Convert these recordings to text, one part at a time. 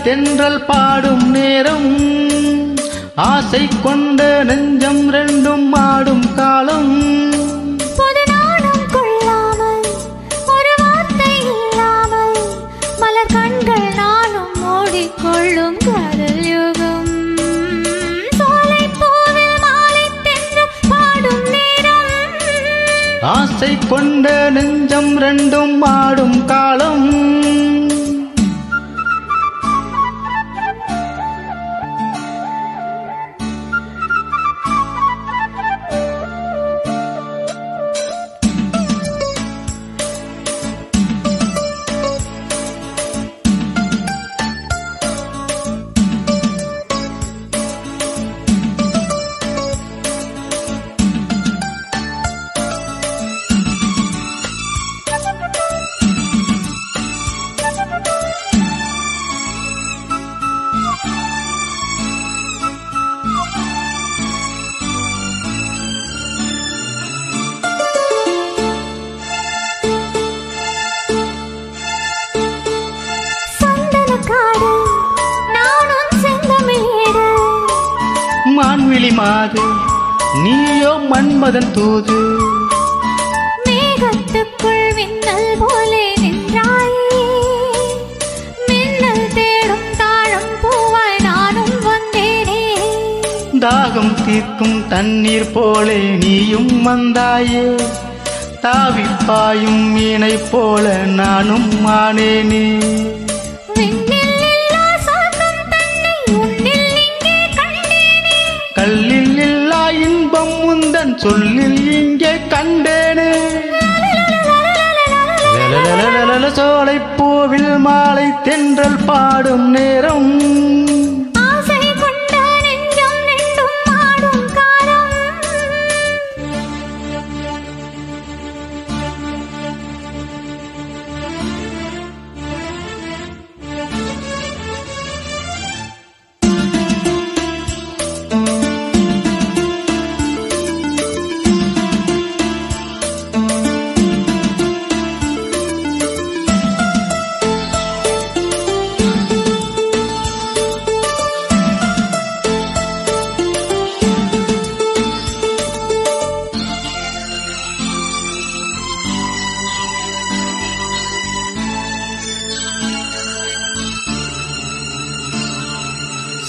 தென்றல் பாடும் நேரம் ஆசை கொண்ட நெஞ்சம் ரெண்டும் ஆடும் காலம் கொள்ளும் காதல் யுகம் சோலை பூவில் மாலை தென்றல் பாடும் நேரம் ஆசை கொண்ட நெஞ்சம் ரெண்டும் ஆடும் காலம் மான்விழி மாது நீயோ மன்மதன் தூது மேகத்துக்குள் மின்னல் போலே நின்றாயே மின்னல் தேடும் தாழம் பூவாய் நானும் வந்தேனே தாகம் தீர்க்கும் தண்ணீர் போலே நீயும் வந்தாயே தாவிப்பாயும் மீனை போல நானும் ஆனேனே கல்லில் இல்லா இன்பம் முந்தன் சொல்லில் இங்கே கண்டேனே சோலை பூவில் மாலை தென்றல் பாடும் நேரம் ஆசை கொண்ட நெஞ்சம் ரெண்டும் ஆடும் காலம்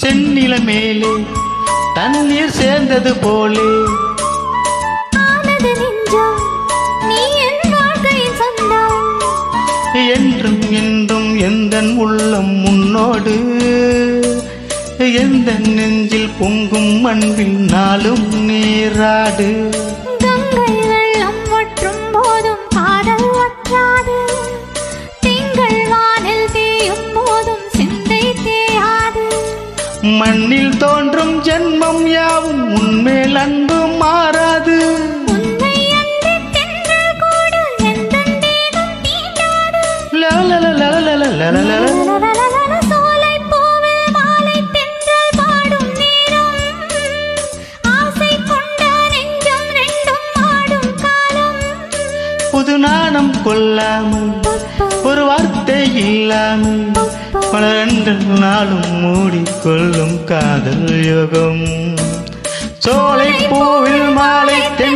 செந்நில மேலே தண்ணீர் சேர்ந்தது போலே ஆனது நெஞ்சம் நீ என் வாழ்க்கையின் சொந்தம் என்றும் என்றும் எந்தன் உள்ளம் முன்னோடு எந்த நெஞ்சில் பொங்கும் அன்பில் நாளும் நீராடு கங்கை வெள்ளம் வற்றும் போதும் காதல் வற்றாது திங்கள் வானில் தேயும் போதும் சிந்தை தேயாது மண்ணில் தோன்றும் ஜென்மம் யாவும் உன்மேல் அன்பு மாறாது உன்னை அன்று தென்றல் கூட எந்தன் தேகம் தீண்டாது சோலை பூவில் மாலை தென்றல் பாடும் நேரம் ஆசை கொண்ட நெஞ்சம் ரெண்டும் ஆடும் காலம் புது நாணம் கொள்ளாமல் ஒரு வார்த்தை இல்லாமல் பலரண்டு நாளும் மூடிக்கொள்ளும் காதல் யுகம் சோலை பூவில் மாலை தென்றல்